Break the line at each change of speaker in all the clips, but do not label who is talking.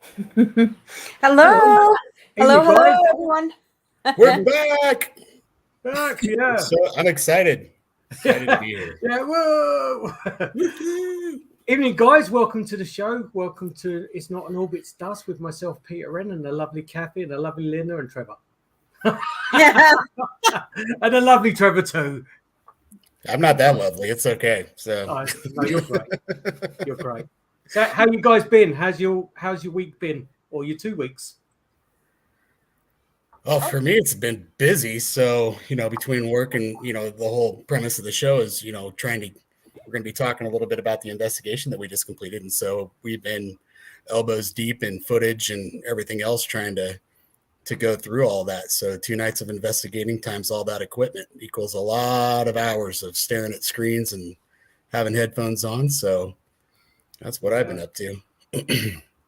Hello.
Hey,
Hello,
you
hello,
guys.
everyone.
We're back.
Back, yeah.
So I'm excited. Excited to be here.
Yeah, whoa.
Woohoo.
Evening, guys. Welcome to the show. Welcome to It's Not an Orbit's Dust with myself, Peter Wren, and the lovely Cathy, and the lovely Lynda and Trevor.
Yeah.
And the lovely Trevor, too.
I'm not that lovely. It's okay. So
No, you're great. You're great. So, how you guys been? How's your week been? Or your 2 weeks?
well, for me, it's been busy. So, between work and, the whole premise of the show is, we're going to be talking a little bit about the investigation that we just completed. And so we've been elbows deep in footage and everything else trying to go through all that. So 2 nights of investigating times all that equipment equals a lot of hours of staring at screens and having headphones on. So that's what I've been up to.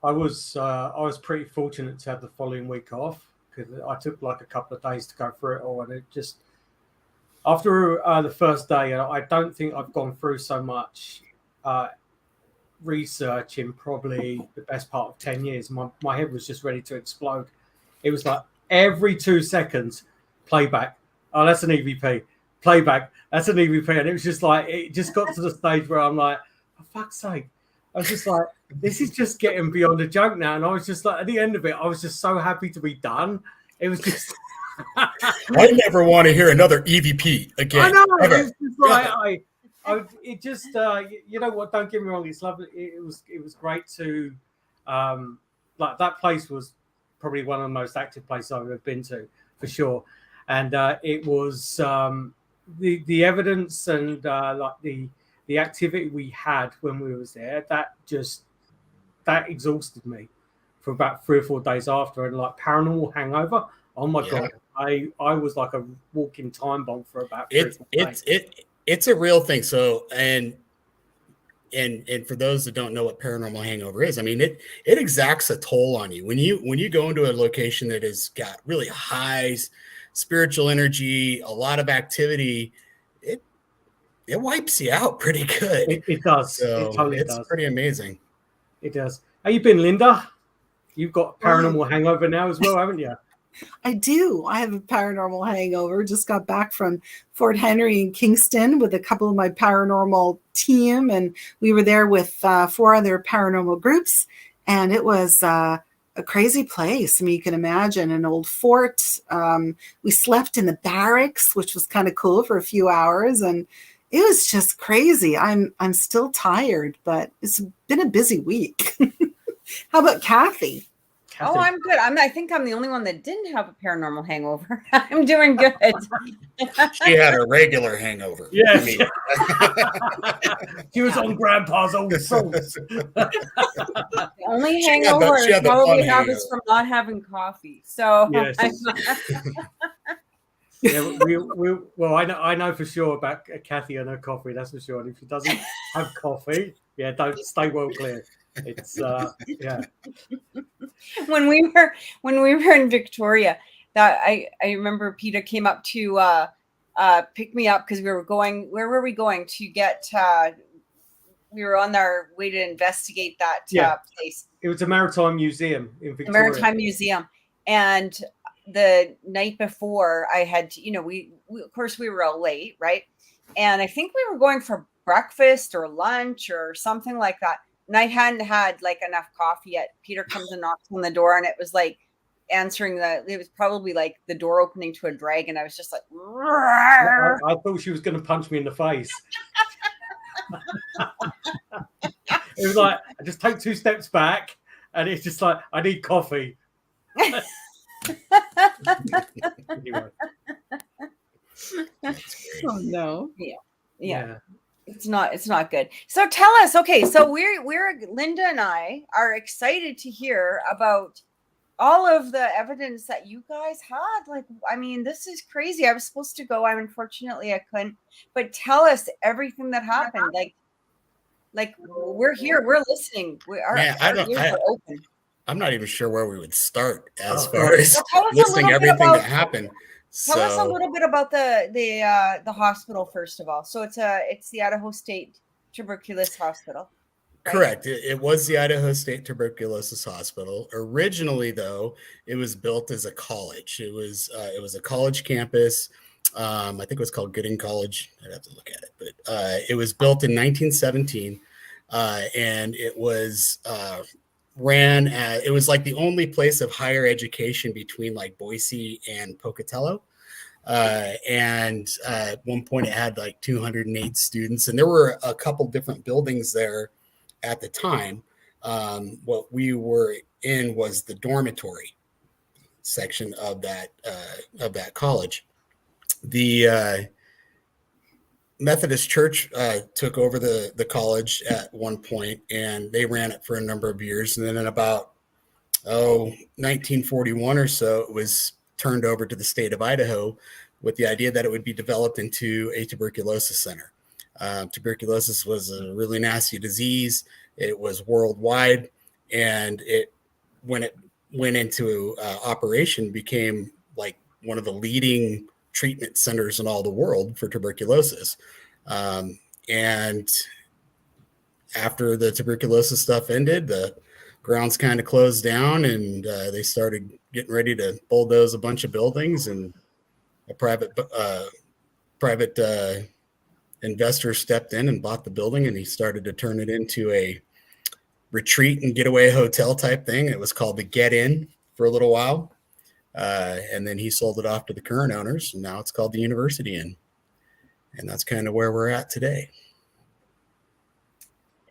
I was pretty fortunate to have the following week off because I took like a couple of days to go through it all, and it just after the first day, I don't think I've gone through so much research in probably the best part of 10 years. My head was just ready to explode. It was like every 2 seconds, playback. Oh, that's an EVP. Playback. That's an EVP. And it was just like, it just got to the stage where I'm like, for fuck's sake. I was just like, this is just getting beyond a joke now. And I was just like, at the end of it, I was just so happy to be done. It was just.
I never want to hear another EVP again.
I know.
Ever.
It's just like, it just, you know what? Don't get me wrong. It's lovely. It was great to, like that place was probably one of the most active places I've ever been to, for sure. And it was the evidence and like the activity we had when we was there. That exhausted me for about 3 or 4 days after. And like paranormal hangover. Oh my god! I was like a walking time bomb for about 3 or 4 days.
It's a real thing. So and for those that don't know what paranormal hangover is, I mean it exacts a toll on you when you go into a location that has got really high spiritual energy, a lot of activity. It wipes you out pretty good.
It does.
So
it totally
it's
does.
pretty amazing.
It does. How you been, Lynda? You've got paranormal hangover now as well, haven't you?
I do. I have a paranormal hangover. Just got back from Fort Henry in Kingston with a couple of my paranormal team, and we were there with 4 other paranormal groups, and it was a crazy place. I mean, you can imagine an old fort. We slept in the barracks, which was kind of cool for a few hours, and it was just crazy. I'm still tired, but it's been a busy week. How about Cathy?
Oh, I'm good. I think I'm the only one that didn't have a paranormal hangover. I'm doing good.
She had a regular hangover.
Yes. She was on Grandpa's old sauce.
The only hangover I probably have is from not having coffee. So
yes. Yeah, well, I know for sure about Cathy and her coffee. That's for sure. And if she doesn't have coffee, yeah, don't stay well clear. It's yeah.
When we were in Victoria, that I remember Peter came up to pick me up because we were going. Where were we going to get? We were on our way to investigate that place.
It was a maritime museum in Victoria.
Maritime museum, and the night before, I had to, we of course we were all late, right? And I think we were going for breakfast or lunch or something like that. And I hadn't had like enough coffee yet. Peter comes and knocks on the door, and it was like it was probably like the door opening to a dragon. I was just like,
I thought she was going to punch me in the face. It was like, I just take 2 steps back, and it's just like, I need coffee. Anyway.
Oh no.
Yeah. It's not good. So tell us, okay, so we're Lynda and I are excited to hear about all of the evidence that you guys had. Like, I mean, this is crazy. I was supposed to go. Unfortunately I couldn't. But tell us everything that happened. Like we're here, we're listening. Our ears are open.
I'm not even sure where we would start as far as listing everything that happened.
Tell us a little bit about the hospital first of all. So it's the Idaho State Tuberculosis Hospital.
Correct. It was the Idaho State Tuberculosis Hospital. Originally, though, it was built as a college. It was a college campus. I think it was called Gooding College. I'd have to look at it, but it was built in 1917, and it was ran as, it was like the only place of higher education between like Boise and Pocatello. And at one point it had like 208 students, and there were a couple different buildings there at the time. What we were in was the dormitory section of that college. The Methodist Church took over the college at one point, and they ran it for a number of years. And then in about 1941 or so, it was turned over to the state of Idaho with the idea that it would be developed into a tuberculosis center. Tuberculosis was a really nasty disease. It was worldwide, and when it went into operation, became like one of the leading treatment centers in all the world for tuberculosis. And after the tuberculosis stuff ended, the grounds kind of closed down, and they started getting ready to bulldoze a bunch of buildings, and a private investor stepped in and bought the building, and he started to turn it into a retreat and getaway hotel type thing. It was called the Get In for a little while. And then he sold it off to the current owners, and now it's called the University Inn. And that's kind of where we're at today.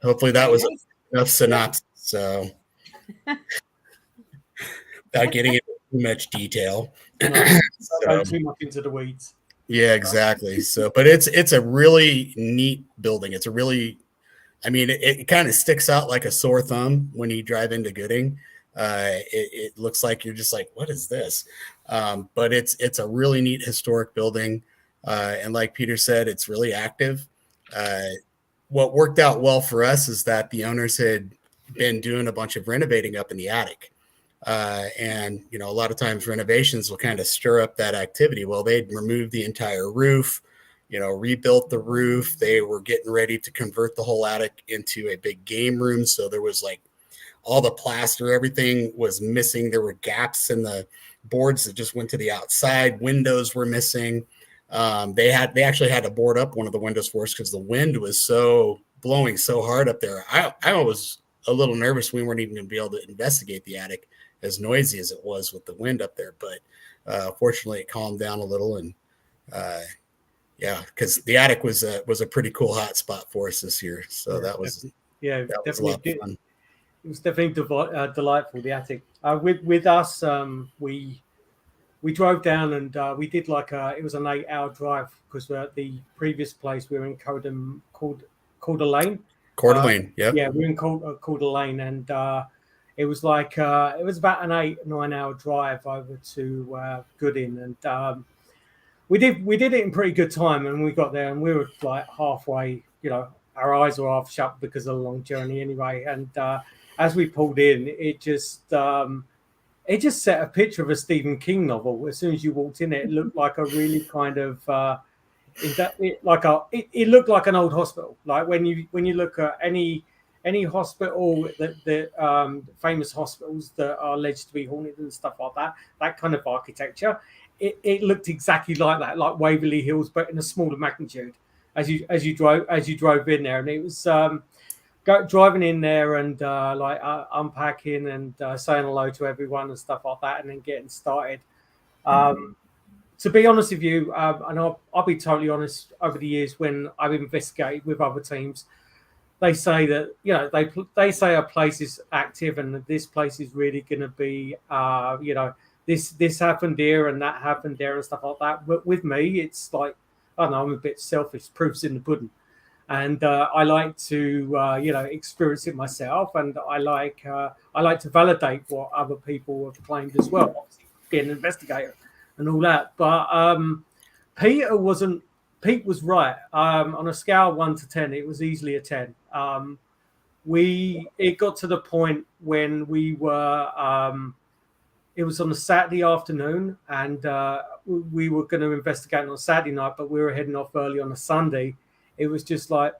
Hopefully that was enough synopsis. So without getting into too much detail.
Go too much into the weeds.
Yeah, exactly. So, but it's a really neat building. It's a really, I mean, it kind of sticks out like a sore thumb when you drive into Gooding. It looks like you're just like, what is this? But it's a really neat historic building. And like Peter said, it's really active. What worked out well for us is that the owners had been doing a bunch of renovating up in the attic. And, you know, a lot of times renovations will kind of stir up that activity. Well, they'd removed the entire roof, you know, rebuilt the roof. They were getting ready to convert the whole attic into a big game room. So there was like all the plaster, everything was missing. There were gaps in the boards that just went to the outside. Windows were missing. They actually had to board up one of the windows for us because the wind was so blowing so hard up there. I was a little nervous. We weren't even going to be able to investigate the attic, as noisy as it was with the wind up there. But fortunately it calmed down a little. And yeah, because the attic was a pretty cool hot spot for us this year. So that was a lot of fun.
It was definitely delightful, the attic. With us, we drove down, and we did it was an 8-hour drive, because we're at the previous place we were in Coeur d'Alene.
Coeur d'Alene, yeah.
Yeah, we were in Coeur d'Alene, and it was it was about an 8-9 hour drive over to Gooding, and we did it in pretty good time. And we got there, and we were like halfway. You know, our eyes were half shut because of the long journey anyway. And as we pulled in, it just set a picture of a Stephen King novel. As soon as you walked in, it looked like a really kind of it looked like an old hospital. Like when you look at any hospital, the famous hospitals that are alleged to be haunted and stuff like that kind of architecture, it looked exactly like that, like Waverly Hills, but in a smaller magnitude. As you drove in there, and it was driving in there and unpacking and saying hello to everyone and stuff like that, and then getting started. To be honest with you, and I'll be totally honest, over the years when I've investigated with other teams, they say that, you know, they say a place is active and that this place is really going to be, you know, this happened here and that happened there and stuff like that. But with me, it's like, I don't know, I'm a bit selfish. Proof's in the pudding. And I like to, you know, experience it myself. And I like to validate what other people have claimed as well, obviously, being an investigator and all that. But Pete was right. On a scale of 1 to 10, it was easily a 10. It got to the point when we were, it was on a Saturday afternoon, and we were going to investigate on a Saturday night, but we were heading off early on a Sunday. It was just like,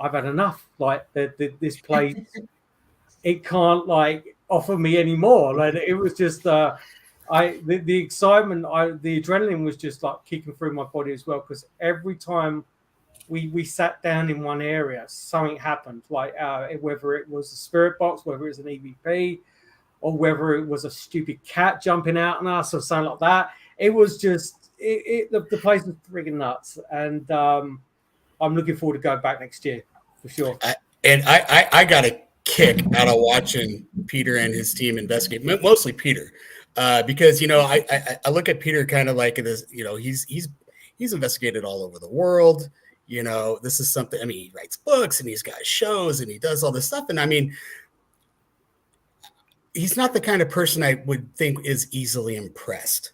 I've had enough. Like this place, it can't like offer me anymore. Like it was just the excitement, the adrenaline was just like kicking through my body as well, because every time we sat down in one area, something happened. Like whether it was a spirit box, whether it was an EVP, or whether it was a stupid cat jumping out on us or something like that. It was just the place was friggin' nuts, and I'm looking forward to going back next year for sure.
I got a kick out of watching Peter and his team investigate, mostly Peter, because I look at Peter kind of like this. He's investigated all over the world. This is something. I mean, he writes books and he's got shows and he does all this stuff. And I mean, he's not the kind of person I would think is easily impressed.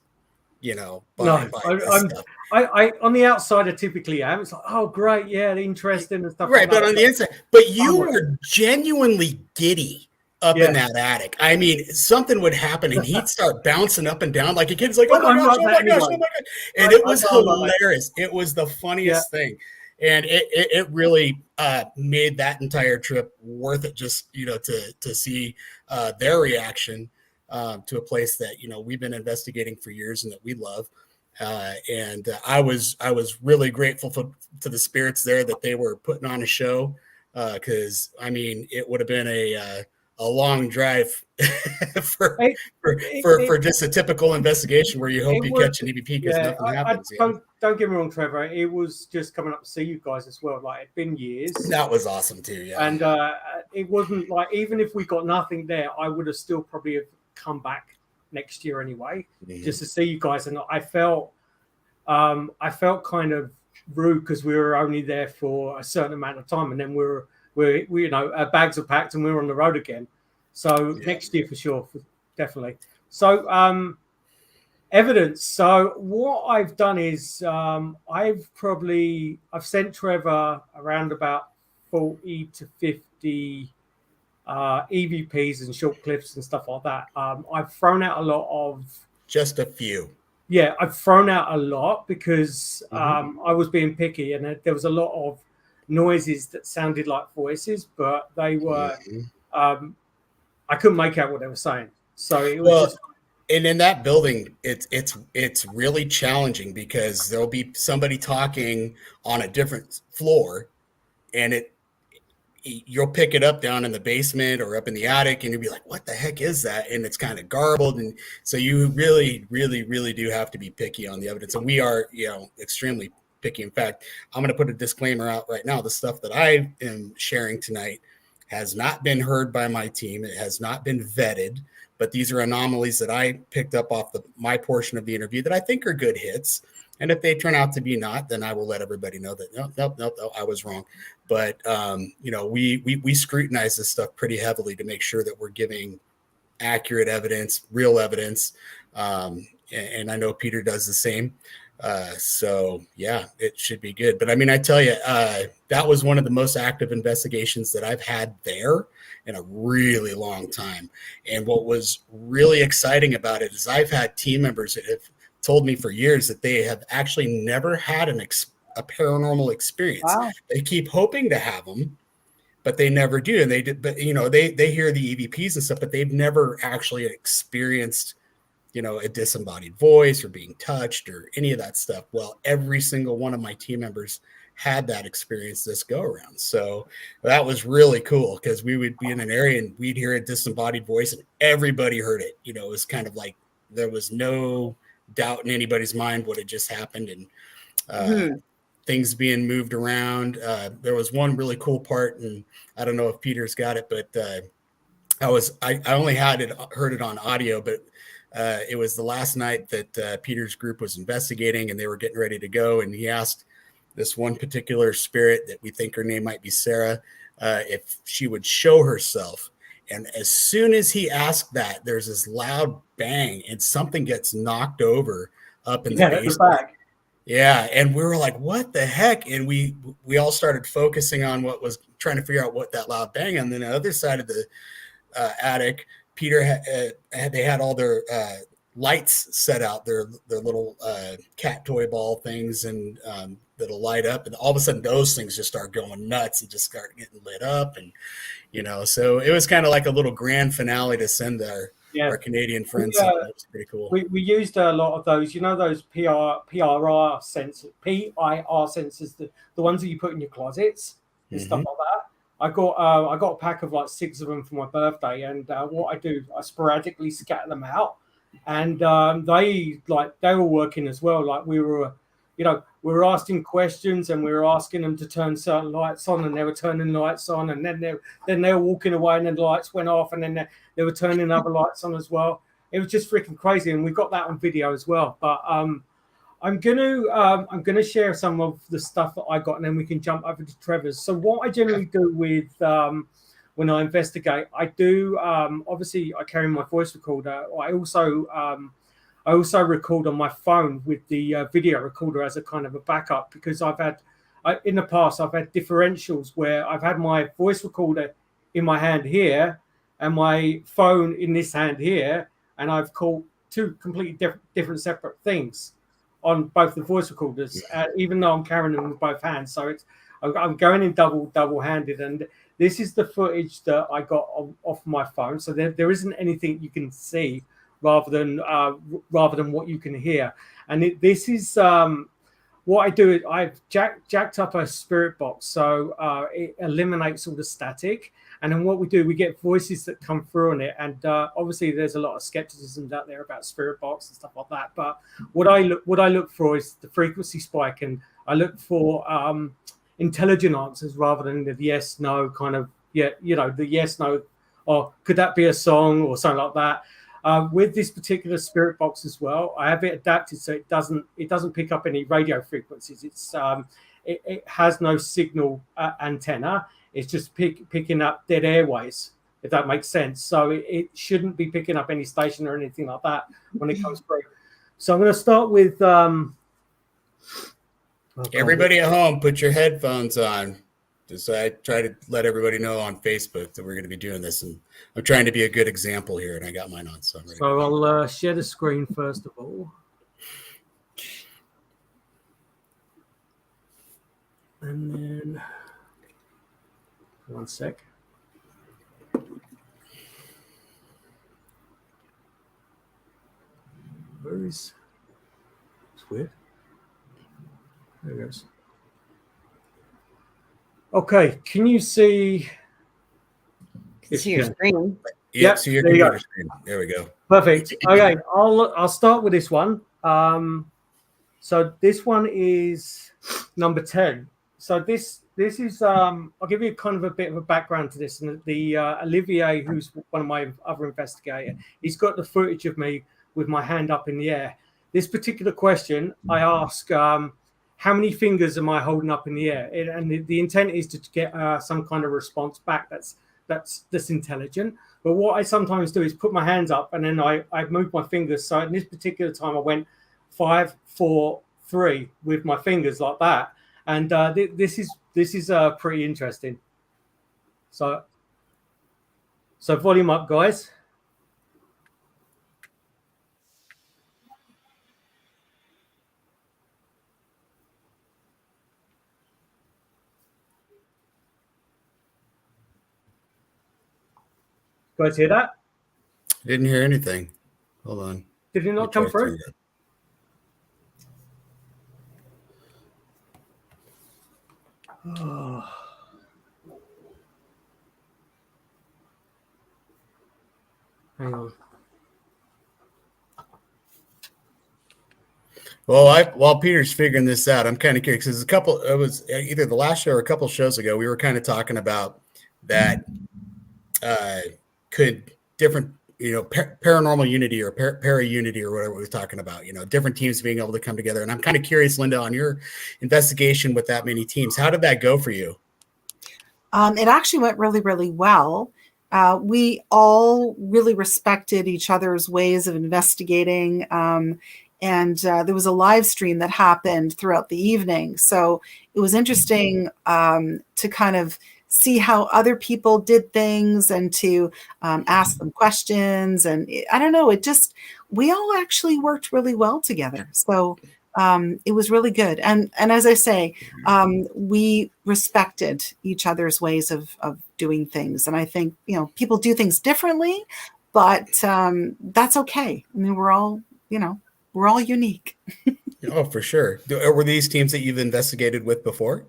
By stuff.
I on the outside I typically am. It's like, oh great, yeah, interesting and stuff.
Right, but on the inside, but you were genuinely giddy up in that attic. I mean, something would happen and he'd start bouncing up and down like a kid's like, oh my gosh, oh my gosh, oh my gosh. And it was hilarious. It was the funniest thing. And it really made that entire trip worth it, just to see their reaction to a place that we've been investigating for years and that we love. And I was really grateful to the spirits there that they were putting on a show, because I mean it would have been a long drive for just a typical investigation where you hope you catch an EVP because nothing happens.
Don't get me wrong, Trevor. It was just coming up to see you guys as well. Like, it'd been years.
That was awesome too. Yeah.
And it wasn't like, even if we got nothing there, I would have still probably have come back next year anyway, just to see you guys. And I felt kind of rude because we were only there for a certain amount of time, and then we our bags were packed and we were on the road again. So next year for sure, definitely. So evidence. So what I've done is I've sent Trevor around about 40 to 50 EVPs and short clips and stuff like that. I've thrown out a lot of...
Just a few.
Yeah, I've thrown out a lot because I was being picky, and there was a lot of noises that sounded like voices, but they were... I couldn't make out what they were saying. So it was
and in that building, it's really challenging because there'll be somebody talking on a different floor, and you'll pick it up down in the basement or up in the attic, and you'll be like, what the heck is that? And it's kind of garbled. And so you really, really, really do have to be picky on the evidence. And we are, extremely picky. In fact, I'm going to put a disclaimer out right now. The stuff that I am sharing tonight has not been heard by my team. It has not been vetted, but these are anomalies that I picked up off my portion of the interview that I think are good hits. And if they turn out to be not, then I will let everybody know that no, I was wrong. But we scrutinize this stuff pretty heavily to make sure that we're giving accurate evidence, real evidence. And I know Peter does the same. So yeah, it should be good. But I mean, I tell you, that was one of the most active investigations that I've had there in a really long time. And what was really exciting about it is I've had team members that have told me for years that they have actually never had a paranormal experience.
Wow.
They keep hoping to have them, but they never do. And they hear the EVPs and stuff, but they've never actually experienced, a disembodied voice or being touched or any of that stuff. Well, every single one of my team members had that experience this go around. So that was really cool because we would be in an area and we'd hear a disembodied voice and everybody heard it. It was kind of like there was no doubt in anybody's mind what had just happened, and things being moved around. There was one really cool part, and I don't know if Peter's got it, but I only heard it on audio, but it was the last night that Peter's group was investigating and they were getting ready to go. And he asked this one particular spirit that we think her name might be Sarah, if she would show herself. And as soon as he asked that, there's this loud bang and something gets knocked over up in the basement. Yeah. And we were like, what the heck? And we all started focusing on trying to figure out what that loud bang. And then on the other side of the attic, Peter they had all their lights set out, their little cat toy ball things, and that'll light up, and all of a sudden those things just start going nuts and just start getting lit up, and so it was kind of like a little grand finale to send our Canadian friends. It was pretty cool.
We used a lot of those, those PIR sensors, the ones that you put in your closets and stuff like that. I got a pack of like 6 of them for my birthday, and what I do, I sporadically scatter them out, and they were working as well. Like we were asking questions, and we were asking them to turn certain lights on, and they were turning lights on, and then they were walking away, and then the lights went off, and then they were turning other lights on as well. It was just freaking crazy, and we got that on video as well. But I'm gonna share some of the stuff that I got, and then we can jump over to Trevor's. So what I generally do with when I investigate, I do obviously I carry my voice recorder. I also record on my phone with the video recorder as a kind of a backup, because in the past I've had differentials where I've had my voice recorder in my hand here and my phone in this hand here, and I've called 2 completely different separate things on both the voice recorders, even though I'm carrying them with both hands. So I'm going in double-handed, and this is the footage that I got off my phone. So there isn't anything you can see rather than what you can hear. And this is what I do. I've jacked up a spirit box, so it eliminates all the static. And then what we do, we get voices that come through on it. And obviously, there's a lot of skepticism out there about spirit box and stuff like that. But what I look for is the frequency spike, and I look for intelligent answers rather than the yes no kind of the yes no, or could that be a song or something like that. With this particular spirit box as well, I have it adapted so it doesn't pick up any radio frequencies. It has no signal antenna. It's just picking up dead airways, if that makes sense. So it shouldn't be picking up any station or anything like that when it comes through. So I'm going to start with
everybody at home, put your headphones on. Just I try to let everybody know on Facebook that we're going to be doing this, and I'm trying to be a good example here, and I got mine on. So
I'll share the screen first of all. And then... one sec. It's weird. There it goes. Okay, can you see?
See your screen.
Yeah, see your computer screen. There we go.
Perfect. Okay, I'll start with this one. So this one is number 10. So this is I'll give you kind of a bit of a background to this. And the Olivier, who's one of my other investigators, he's got the footage of me with my hand up in the air. This particular question, I ask, how many fingers am I holding up in the air? And the intent is to get some kind of response back that's intelligent. But what I sometimes do is put my hands up, and then I move my fingers. So in this particular time, I went 5, 4, 3 with my fingers like that. And this is pretty interesting. So volume up, guys. Guys, hear that?
Didn't hear anything. Hold on.
Did it not come through? Oh. Hang on.
Well, while Peter's figuring this out, I'm kind of curious because it was either the last show or a couple shows ago, we were kind of talking about that could different, paranormal unity or para-unity or whatever we were talking about, different teams being able to come together. And I'm kind of curious, Lynda, on your investigation with that many teams, how did that go for you?
It actually went really, really well. We all really respected each other's ways of investigating. And there was a live stream that happened throughout the evening. So it was interesting to kind of see how other people did things and to ask them questions. And I don't know, we all actually worked really well together. So it was really good. And as I say, we respected each other's ways of doing things. And I think, people do things differently, but that's okay. I mean, we're all unique.
Oh, for sure. Were these teams that you've investigated with before?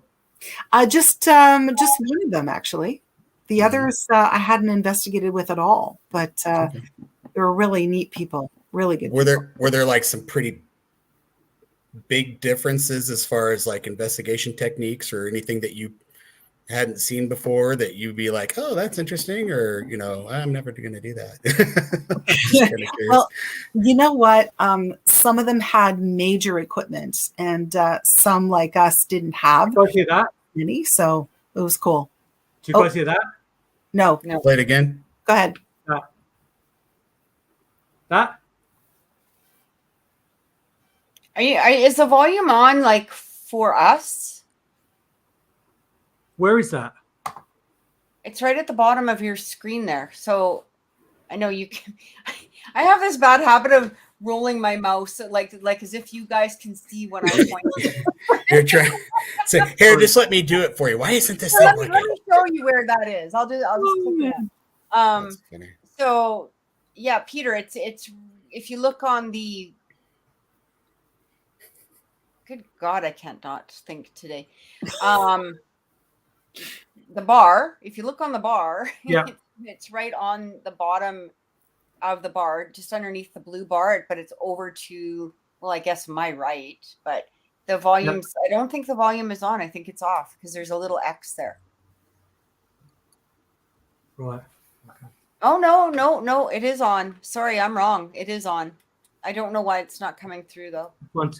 Just one of them, actually. The others I hadn't investigated with at all, but they were really neat people, really good.
Were there like some pretty big differences as far as like investigation techniques or anything that you hadn't seen before that you'd be like, oh, that's interesting, or I'm never going to do that?
Well, you know what? Some of them had major equipment, and some like us didn't have any, so it was cool.
Do you guys hear that?
No.
Play it again.
Go ahead.
That?
Is the volume on like for us?
Where is that?
It's right at the bottom of your screen there. So I know you can. I have this bad habit of rolling my mouse like as if you guys can see when I'm pointing.
You're trying. So here, just let me do it for you. Why isn't this?
Let me show you where that is. I'll just click it. So yeah, Peter, it's if you look on the. Good God, I can't not think today. The bar, if you look on the bar, it's right on the bottom of the bar, just underneath the blue bar, but it's over to, well, I guess my right, but the volume's, I don't think the volume is on. I think it's off because there's a little X there.
Right. Okay.
Oh, no, it is on. Sorry, I'm wrong. It is on. I don't know why it's not coming through though.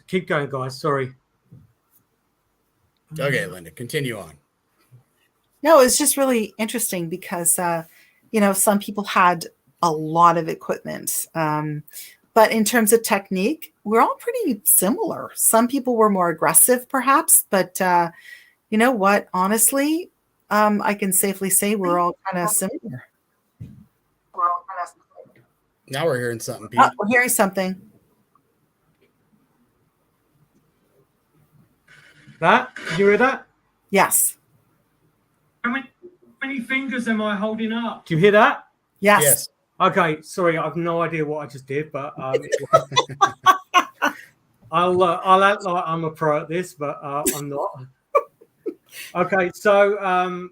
Keep going, guys. Sorry.
Okay, Lynda, continue on.
No, it's just really interesting because, some people had a lot of equipment. But in terms of technique, we're all pretty similar. Some people were more aggressive, perhaps. But you know what? Honestly, I can safely say we're all kind of similar.
Now we're hearing something, Pete.
Oh, we're hearing something.
That? Did you hear that?
Yes.
How many fingers am I holding up? Do you hear that?
Yes.
Okay, sorry, I have no idea what I just did, but I'll act like I'm a pro at this, but I'm not. Okay, so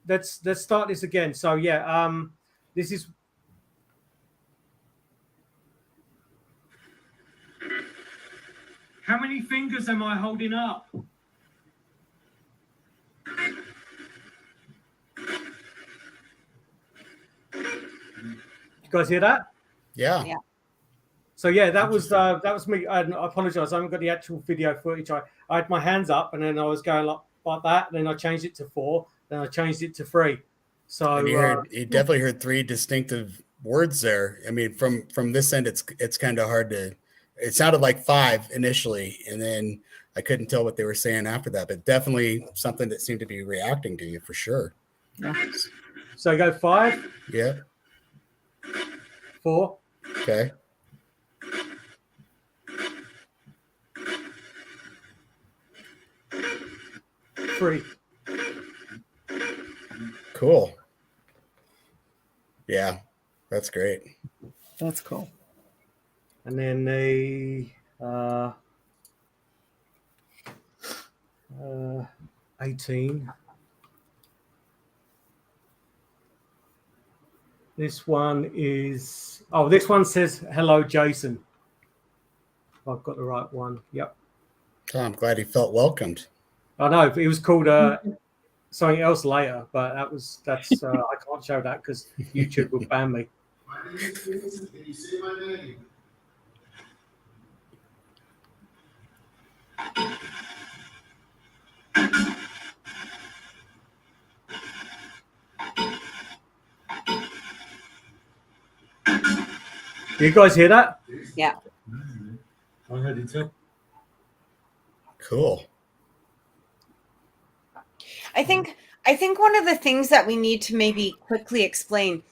let's start this again. So this is. How many fingers am I holding up? You guys hear that?
Yeah.
So that was me. I apologize. I haven't got the actual video footage. I had my hands up and then I was going like that. Then I changed it to 4. Then I changed it to 3. So
and you definitely heard 3 distinctive words there. I mean, from this end, it's kind of hard to. It sounded like 5 initially, and then I couldn't tell what they were saying after that. But definitely something that seemed to be reacting to you for sure.
Yeah.
So go 5.
Yeah.
4.
Okay.
3.
Cool. Yeah, that's great.
That's cool.
And then the 18. This one is, this one says, hello, Jason. I've got the right one. Yep.
Oh, I'm glad he felt welcomed.
I know, it was called something else later, but that's I can't show that because YouTube will ban me.
Can you say my name?
You guys hear that?
Yeah.
I heard it too.
Cool.
I think I think one of the things that we need to maybe quickly explain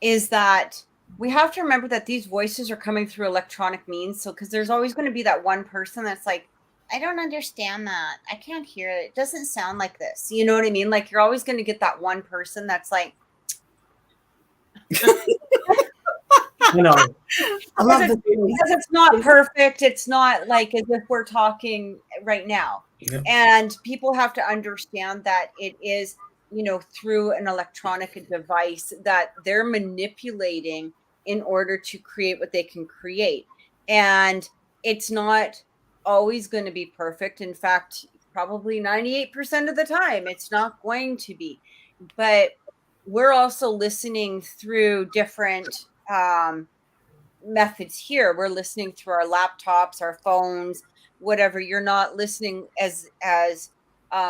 is that we have to remember that these voices are coming through electronic means. So, because there's always going to be that one person that's like, I don't understand that. I can't hear it. It doesn't sound like this. You know what I mean? Like, you're always going to get that one person that's like,
You know,
I love
because it's not perfect. It's not like as if we're talking right now.
Yeah.
And people have to understand that it is, through an electronic device that they're manipulating in order to create what they can create. And it's not always going to be perfect. In fact, probably 98% of the time, it's not going to be. But we're also listening through different methods here. We're listening through our laptops, our phones, whatever. You're not listening as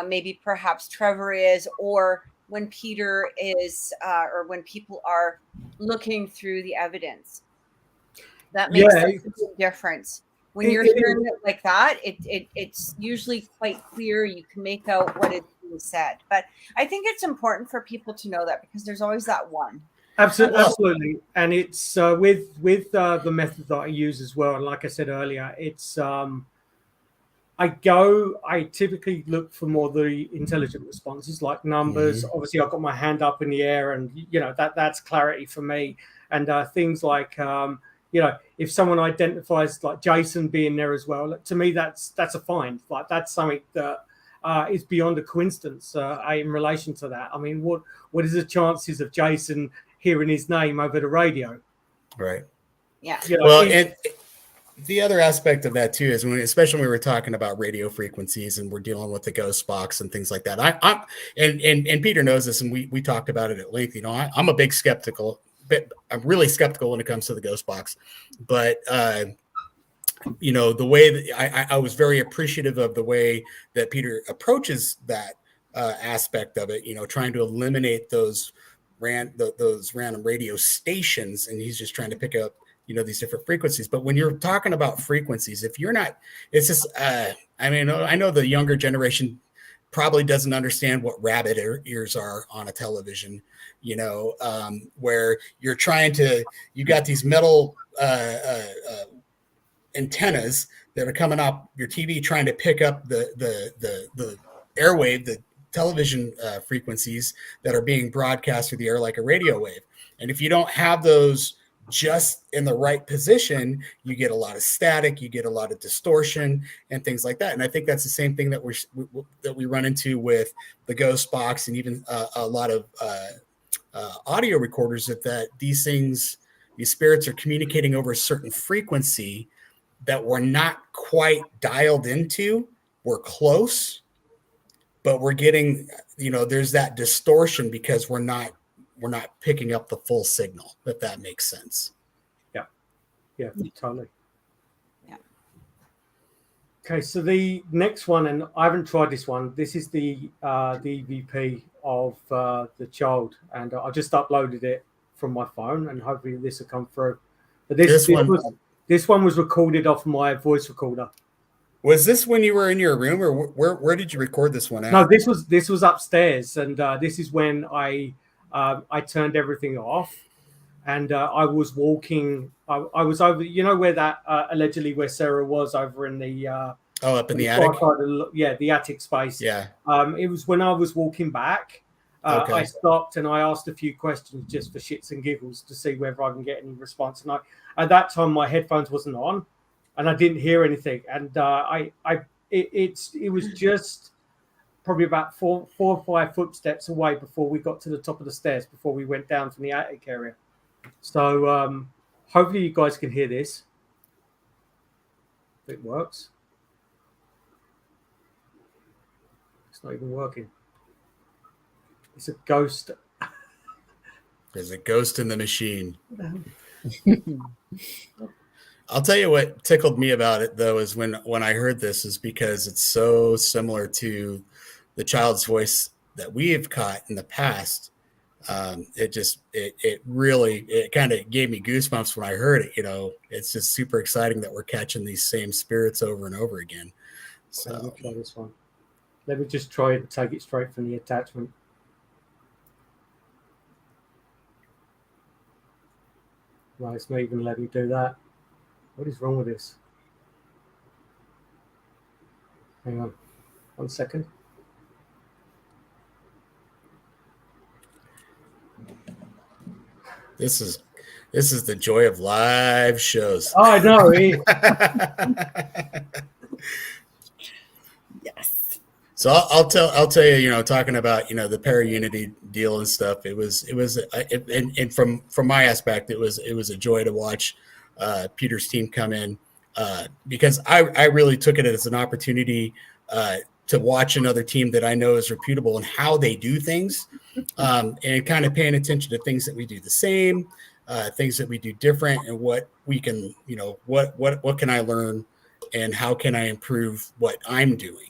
maybe perhaps Trevor is, or when Peter is, or when people are looking through the evidence. That makes a big difference. When you're hearing it like that, it's usually quite clear. You can make out what is being said. But I think it's important for people to know that, because there's always that one.
Absolutely, and it's with the method that I use as well. And like I said earlier, it's I typically look for more the intelligent responses, like numbers.
Mm-hmm.
Obviously, I've got my hand up in the air, and that's clarity for me. And things like if someone identifies like Jason being there as well, to me that's a find. Like, that's something that is beyond a coincidence in relation to that. I mean, what is the chances of Jason hearing his name over the radio?
Right.
Yeah.
And the other aspect of that too is especially when we were talking about radio frequencies and we're dealing with the ghost box and things like that. And Peter knows this, and we talked about it at length. I'm a big skeptical, but I'm really skeptical when it comes to the ghost box. But the way that I was very appreciative of the way that Peter approaches that aspect of it. Trying to eliminate those random radio stations, and he's just trying to pick up these different frequencies. But when you're talking about frequencies, if you're not, it's just I know the younger generation probably doesn't understand what rabbit ears are on a television, where you're you got these metal antennas that are coming off your TV trying to pick up the airwave, the television frequencies that are being broadcast through the air like a radio wave. And if you don't have those just in the right position, you get a lot of static, you get a lot of distortion and things like that. And I think that's the same thing that we run into with the ghost box, and even a lot of audio recorders, that these spirits are communicating over a certain frequency that we're not quite dialed into. We're close, but we're getting, there's that distortion because we're not picking up the full signal, if that makes sense.
Yeah, totally.
Yeah.
Okay, so the next one, and I haven't tried this one. This is the EVP of the child, and I just uploaded it from my phone, and hopefully this will come through. But this one was recorded off my voice recorder.
Was this when you were in your room, or where did you record this one at?
No, this was upstairs, and this is when I turned everything off, and I was walking. I was over, where that allegedly where Sarah was, over in the
up in the attic.
The attic space.
Yeah.
It was when I was walking back.
Okay. I
stopped and I asked a few questions just for shits and giggles to see whether I can get any response. And at that time my headphones wasn't on, and I didn't hear anything. And it was just probably about four or five footsteps away before we got to the top of the stairs, before we went down from the attic area. So hopefully you guys can hear this. If it works. It's not even working. It's a ghost.
There's a ghost in the machine. I'll tell you what tickled me about it, though, is when I heard this, is because it's so similar to the child's voice that we have caught in the past. It really kind of gave me goosebumps when I heard it. It's just super exciting that we're catching these same spirits over and over again. So
let me try this one. Let me just try and take it straight from the attachment. Right, it's not even letting me do that. What is wrong with this? Hang on 1 second.
This is the joy of live shows.
Oh, I know.
Yes.
So I'll tell you, talking about, the para-unity deal and stuff. And from my aspect, it was a joy to watch Peter's team come in, because I really took it as an opportunity to watch another team that I know is reputable in how they do things, and kind of paying attention to things that we do the same, things that we do different, and what we can, what can I learn, and how can I improve what I'm doing.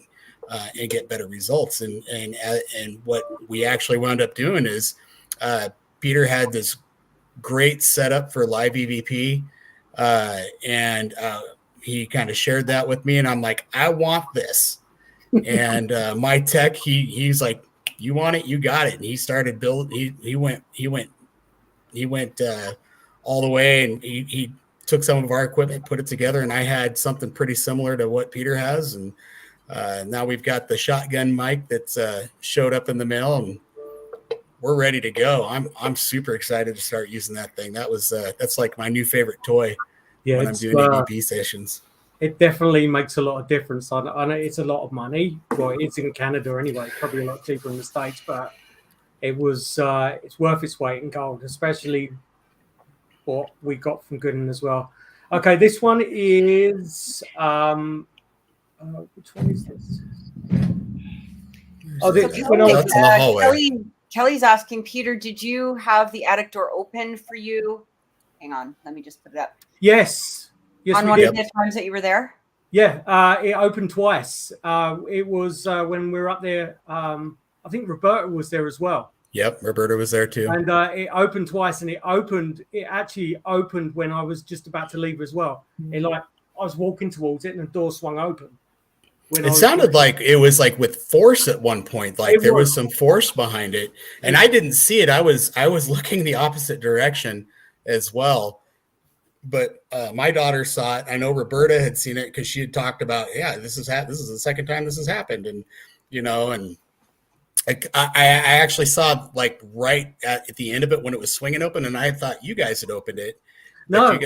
And get better results. And what we actually wound up doing is Peter had this great setup for live EVP, and he kind of shared that with me, and I'm like, I want this. And my tech, he's like, you want it, you got it. And he started building. He went all the way, and he took some of our equipment, put it together, and I had something pretty similar to what Peter has. And now we've got the shotgun mic that's showed up in the mail, and we're ready to go. I'm super excited to start using that thing. That's like my new favorite toy when I'm doing EVP sessions.
It definitely makes a lot of difference. I know it's a lot of money. Well, it's in Canada anyway, probably a lot cheaper in the States, but it's worth its weight in gold, especially what we got from Gooden as well. Okay, this one is which one is this? Oh,
That's in the hallway.
Kelly's asking, Peter, did you have the attic door open for you? Hang on, let me just put it up.
Yes,
on one of the times that you were there?
Yeah, it opened twice. It was when we were up there. I think Roberta was there as well.
Yep, Roberta was there too.
And it opened twice, and it actually opened when I was just about to leave as well. I was walking towards it, and the door swung open.
It sounded like it was like with force at one point, like there was some force behind it, and I didn't see it. I was looking the opposite direction as well, but my daughter saw it. I know Roberta had seen it because she had talked about, this is the second time this has happened, and and I actually saw like right at the end of it when it was swinging open, and I thought you guys had opened it. Your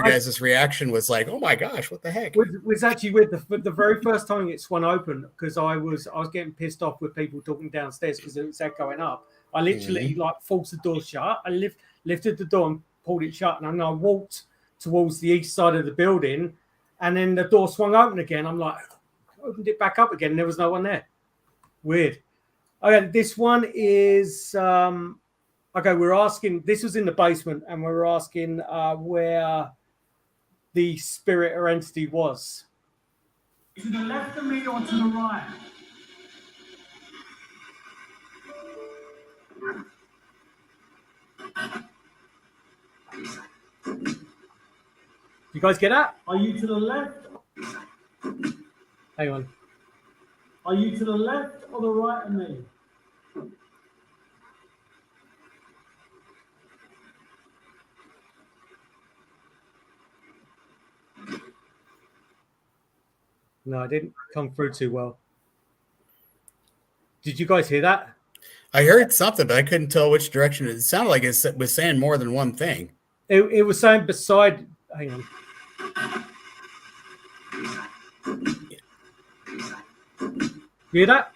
guys' reaction was like, "Oh my gosh, what the heck?"
Was actually with the very first time it swung open, because I was getting pissed off with people talking downstairs because it was echoing up. I literally forced the door shut. I lifted the door and pulled it shut, and I walked towards the east side of the building, and then the door swung open again. I'm like, opened it back up again, and there was no one there. Weird. Okay, this one is. Okay, we're asking, this was in the basement, and we're asking where the spirit or entity was.
To the left of me or to the right?
You guys get that?
Are you to the left?
Hang on.
Are you to the left or the right of me?
No, I didn't come through too well. Did you guys hear that?
I heard something, but I couldn't tell which direction. It sounded like it was saying more than one thing.
It was saying beside. Hang on. You hear that?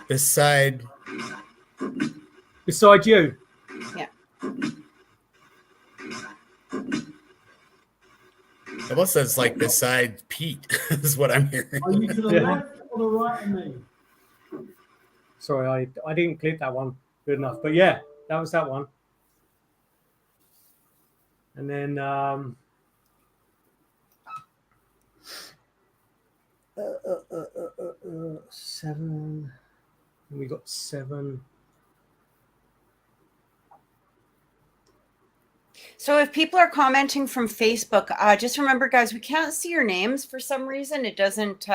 Beside
you.
Yeah.
It almost says like beside Pete is what I'm hearing.
Are you to the left or the right of me?
Sorry, I didn't clip that one good enough, but yeah, that was that one. And then 7. And we got 7.
So if people are commenting from Facebook, just remember, guys, we can't see your names for some reason. It doesn't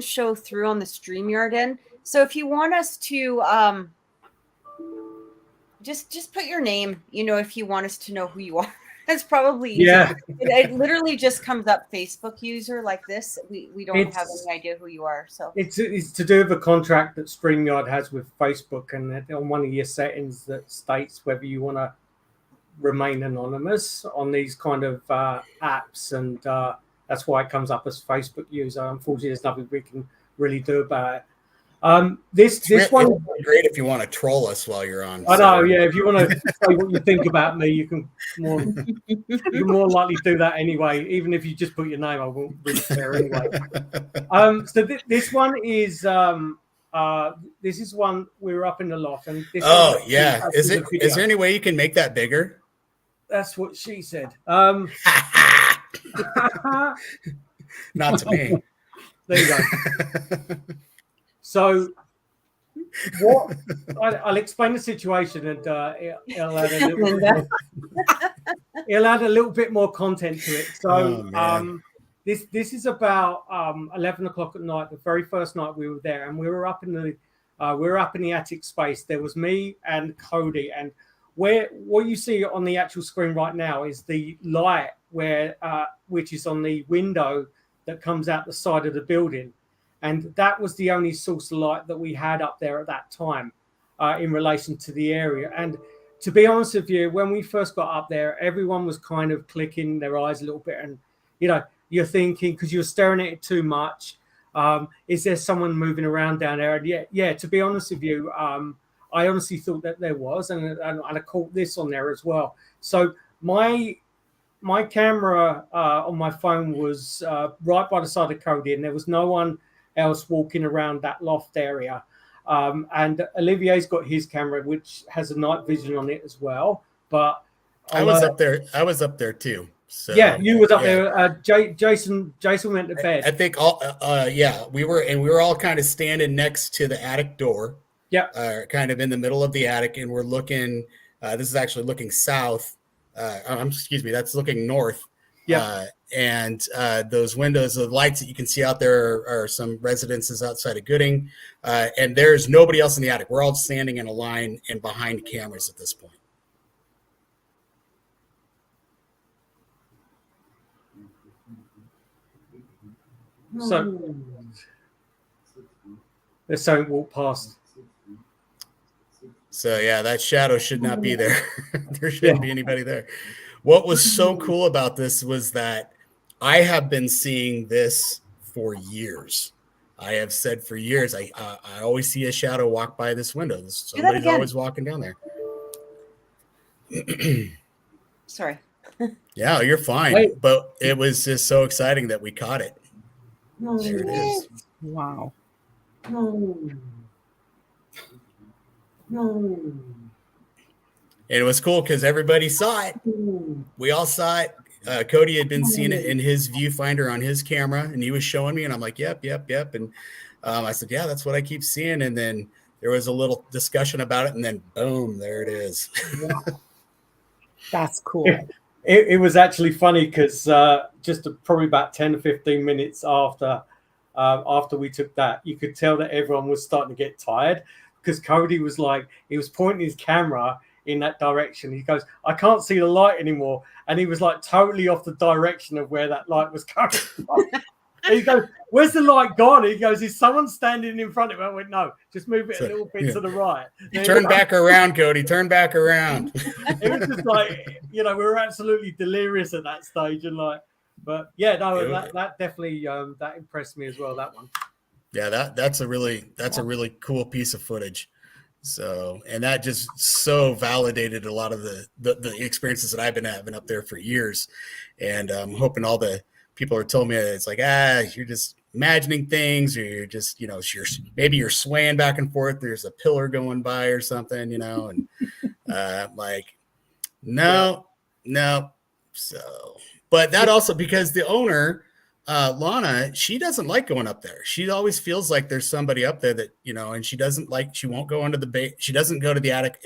show through on the StreamYard end. So if you want us to just put your name, if you want us to know who you are. That's probably easy.
Yeah.
It literally just comes up Facebook user like this. We don't have any idea who you are. So
It's to do with a contract that StreamYard has with Facebook, and on one of your settings that states whether you want to remain anonymous on these kind of apps, and that's why it comes up as Facebook user. Unfortunately, there's nothing we can really do about it. This one
it's great if you want to troll us while you're on.
I know, yeah. If you want to say what you think about me, you can more likely do that anyway. Even if you just put your name, I won't really care anyway. So this one is this is one we were up in the loft, and this
yeah. Is there any way you can make that bigger?
That's what she said.
Not to me.
There you go. So, what I'll explain the situation, and it'll add a little bit more content to it. So, this is about 11 o'clock at night. The very first night we were there, and we were up in the attic space. There was me and Cody, and what you see on the actual screen right now is the light which is on the window that comes out the side of the building. And that was the only source of light that we had up there at that time in relation to the area. And to be honest with you, when we first got up there, everyone was kind of clicking their eyes a little bit. And, you're thinking, because you're staring at it too much, is there someone moving around down there? And yeah, to be honest with you, I honestly thought that there was. And I caught this on there as well. So my camera on my phone was right by the side of Cody, and there was no one else walking around that loft area. And Olivier's got his camera, which has a night vision on it as well. But
I was up there too. So
yeah, you was up there. Jason went to bed.
I think we were all kind of standing next to the attic door. Yeah. Kind of in the middle of the attic, and we're looking. This is actually looking south. That's looking north. Yeah. And those windows, the lights that you can see out there are some residences outside of Gooding. And there's nobody else in the attic. We're all standing in a line and behind cameras at this point.
So there's something walked past.
So yeah, that shadow should not be there. There shouldn't be anybody there. What was so cool about this was that I have been seeing this for years. I have said for years, I always see a shadow walk by this window. Somebody's always walking down there.
Sorry.
Yeah, you're fine. But it was just so exciting that we caught it. There it is.
Wow.
And it was cool because everybody saw it. We all saw it. Cody had been seeing it in his viewfinder on his camera, and he was showing me, and I'm like, yep. And I said, yeah, that's what I keep seeing. And then there was a little discussion about it, and then boom, there it is.
That's cool.
It was actually funny because just probably about 10 to 15 minutes after we took that, you could tell that everyone was starting to get tired because Cody was like, he was pointing his camera in that direction. He goes, I can't see the light anymore. And he was like totally off the direction of where that light was coming from. And he goes, where's the light gone? He goes, is someone standing in front of it? I went, no, just move it a little bit to the right.
Turn back around, Cody. Turn back around.
It was just like, we were absolutely delirious at that stage. And but yeah, no, that definitely, that impressed me as well, that one.
Yeah, that's a really cool piece of footage. So, and that just so validated a lot of the experiences that I've been having up there for years. And I'm hoping all the people are telling me that it's like, you're just imagining things, or you're just, maybe you're swaying back and forth. There's a pillar going by or something, and like, no. So, but that also because the owner, Lana, she doesn't like going up there. She always feels like there's somebody up there that, and she won't go under the she doesn't go to the attic.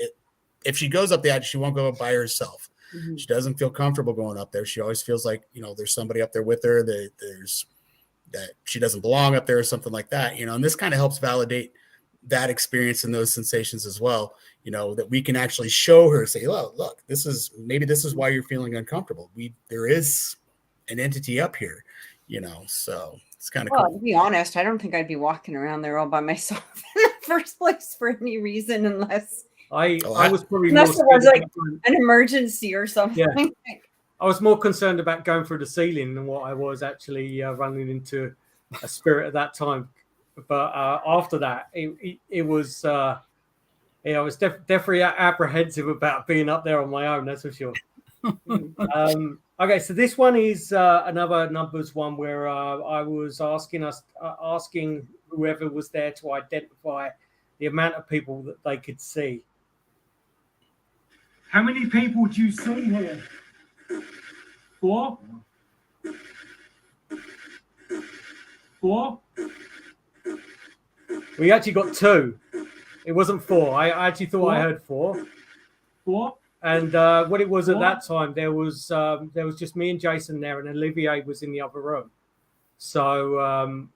If she goes up the attic, she won't go by herself. Mm-hmm. She doesn't feel comfortable going up there. She always feels like, there's somebody up there with her, that she doesn't belong up there or something like that, and this kind of helps validate that experience and those sensations as well. that we can actually show her, say, look, this is why you're feeling uncomfortable. There is an entity up here, so it's kind of
Well,
cool.
to be honest, I don't think I'd be walking around there all by myself in the first place for any reason, unless
I was probably
unless
more
it was
scared
like an emergency or something.
Yeah. I was more concerned about going through the ceiling than what I was actually running into a spirit at that time. But after that, it was I was definitely apprehensive about being up there on my own. That's for sure. Okay, so this one is another numbers one where I was asking whoever was there to identify the amount of people that they could see.
How many people do you see here? 4? 4?
We actually got 2. It wasn't 4. I actually thought I heard 4.
4?
And what it was at that time, there was just me and Jason there, and Olivier was in the other room. So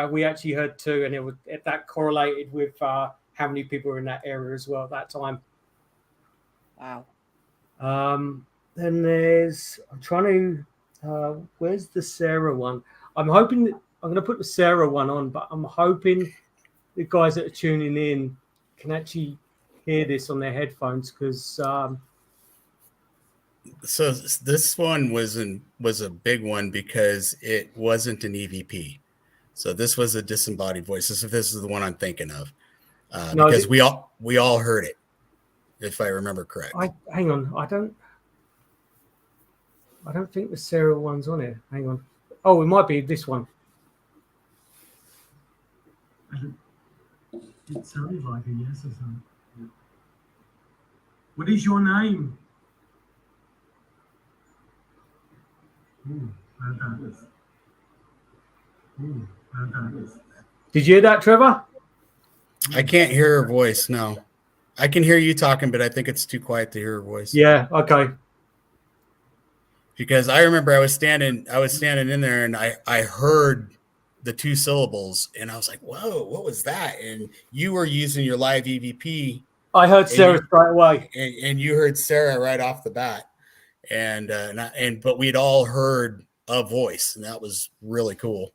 we actually heard 2, and that correlated with how many people were in that area as well at that time.
Wow.
Then I'm trying to, where's the Sarah one? I'm hoping I'm going to put the Sarah one on, but I'm hoping the guys that are tuning in can actually hear this on their headphones, because
so this one was a big one because it wasn't an EVP. So this was a disembodied voice. This is the one I'm thinking of, because we all heard it, if I remember correctly.
Hang on, I don't think the Sarah one's on here. Hang on. Oh, it might be this one.
It sounded like a yes or something. What is your name?
Did you hear that, Trevor?
I can't hear her voice. No, I can hear you talking, but I think it's too quiet to hear her voice.
Yeah. Okay.
Because I remember I was standing in there, and I heard the 2 syllables, and I was like, "Whoa, what was that?" And you were using your live EVP.
I heard Sarah straight away,
and you heard Sarah right off the bat, but we'd all heard a voice, and that was really cool.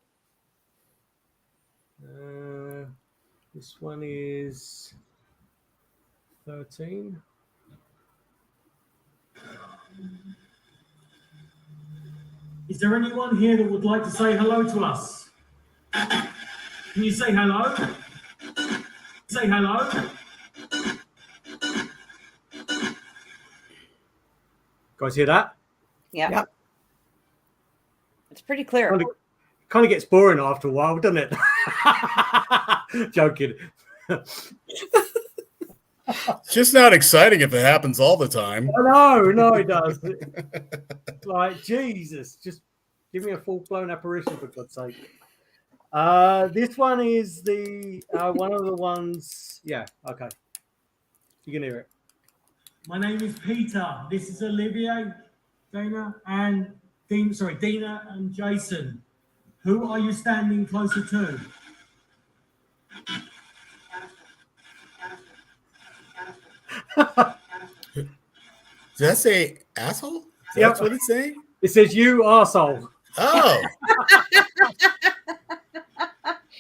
This one is 13.
Is there anyone here that would like to say hello to us? Can you say hello? Say hello.
Guys, hear that?
Yeah.
Yep.
It's pretty clear.
Kind of gets boring after a while, doesn't it? Joking.
It's just not exciting if it happens all the time.
No, it does. Like, Jesus, just give me a full-blown apparition, for God's sake. This one is the one of the ones. Yeah, okay. You can hear it.
My name is Peter. This is Olivier, Dina and Jason. Who are you standing closer to?
Does that say asshole?
Yep.
That's what it's saying?
It says you arsehole.
Oh.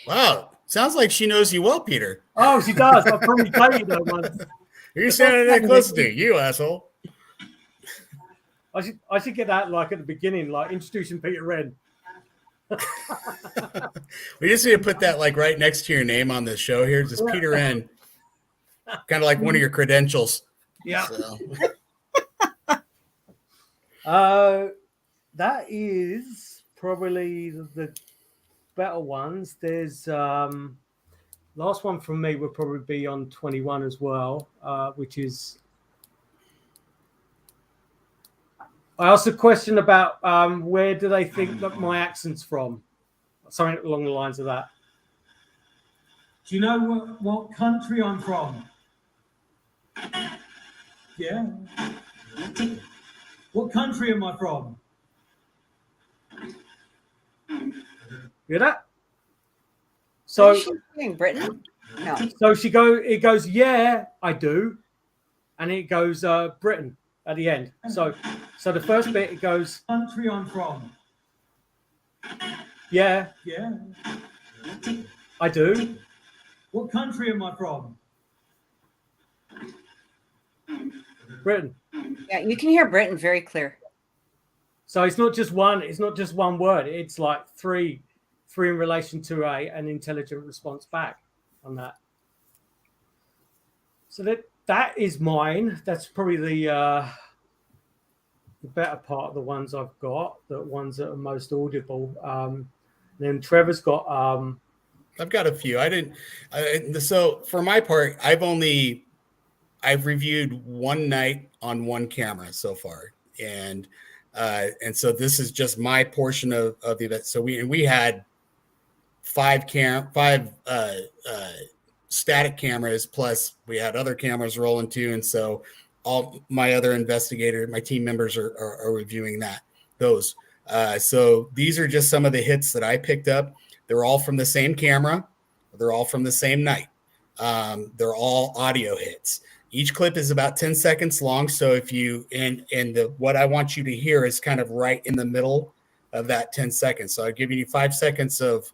Wow. Sounds like she knows you well, Peter.
Oh, she does. I'll probably tell you that once.
You're standing that close to you, asshole.
I should get that like at the beginning, like introducing Peter Wren.
We just need to put that like right next to your name on the show here, just Peter N. Kind of like one of your credentials.
Yeah.
So.
That is probably the better ones. There's last one from me would probably be on 21 as well, which is I asked a question about where do they think that my accent's from? Something along the lines of that.
Do you know what country I'm from? Yeah. What country am I from?
Hear that? So
in Britain? No.
So it goes, yeah, I do. And it goes Britain at the end. So the first bit, it goes,
Country I'm from.
yeah,
Yeah.
I do.
What country am I from?
Britain.
Yeah, you can hear Britain very clear.
So it's not just one word. It's like three in relation to an intelligent response back on that. So that is mine. That's probably the better part of the ones I've got, the ones that are most audible. Then Trevor's got
I've got a few. So for my part, I've reviewed one night on one camera so far, and so this is just my portion of the event. So we had five static cameras, plus we had other cameras rolling too, and so all my other my team members are reviewing those. So these are just some of the hits that I picked up. They're all from the same camera. They're all from the same night. They're all audio hits. Each clip is about 10 seconds long. So if you, what I want you to hear is kind of right in the middle of that 10 seconds. So I've given you 5 seconds of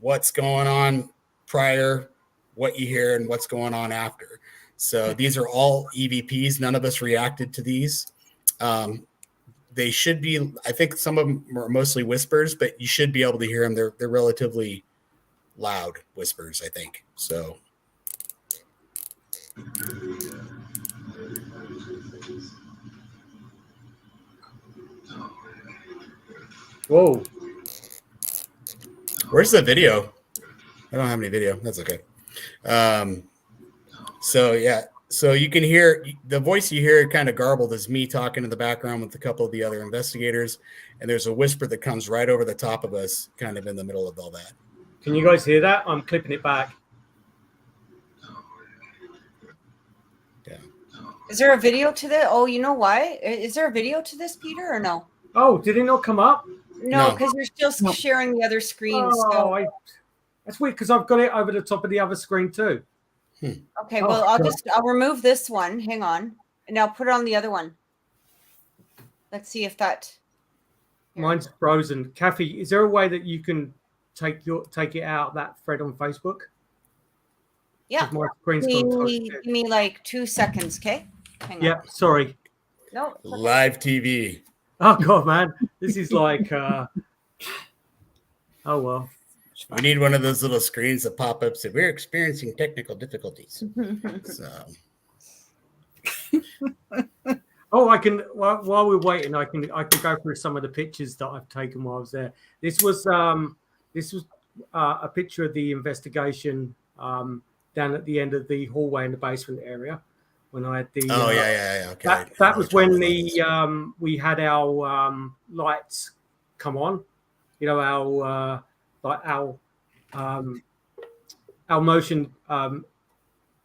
what's going on prior, what you hear, and what's going on after. So these are all EVPs. None of us reacted to these. They should be, I think some of them are mostly whispers, but you should be able to hear them. They're relatively loud whispers, I think. So.
whoa.
Where's the video? I don't have any video. That's okay. So you can hear the voice you hear kind of garbled is me talking in the background with a couple of the other investigators. And there's a whisper that comes right over the top of us, kind of in the middle of all that.
Can you guys hear that? I'm clipping it back.
Yeah.
Is there a video to this? Oh, you know why? Is there a video to this, Peter, or no?
Oh, did it not come up?
No,
No.
because you're still sharing the other screen.
Oh,
So.
that's weird because I've got it over the top of the other screen too.
Okay,
Oh,
well,
God.
I'll remove this one. Hang on. And I'll put it on the other one. Let's see if that.
Mine's frozen. Kathy, is there a way that you can take it out that thread on Facebook?
Yeah.
'Cause my screen's
Give
gone
me,
totally-
give me like 2 seconds, okay? Hang on.
Yeah, sorry.
No. it's okay.
Live TV.
Oh God, man, this is like. Oh well.
We need one of those little screens that pop up. So we're experiencing technical difficulties. So.
Oh, I can. While we're waiting, I can go through some of the pictures that I've taken while I was there. This was a picture of the investigation down at the end of the hallway in the basement area when I had the.
Oh yeah. Okay.
That was when we had our lights come on. You know, our motion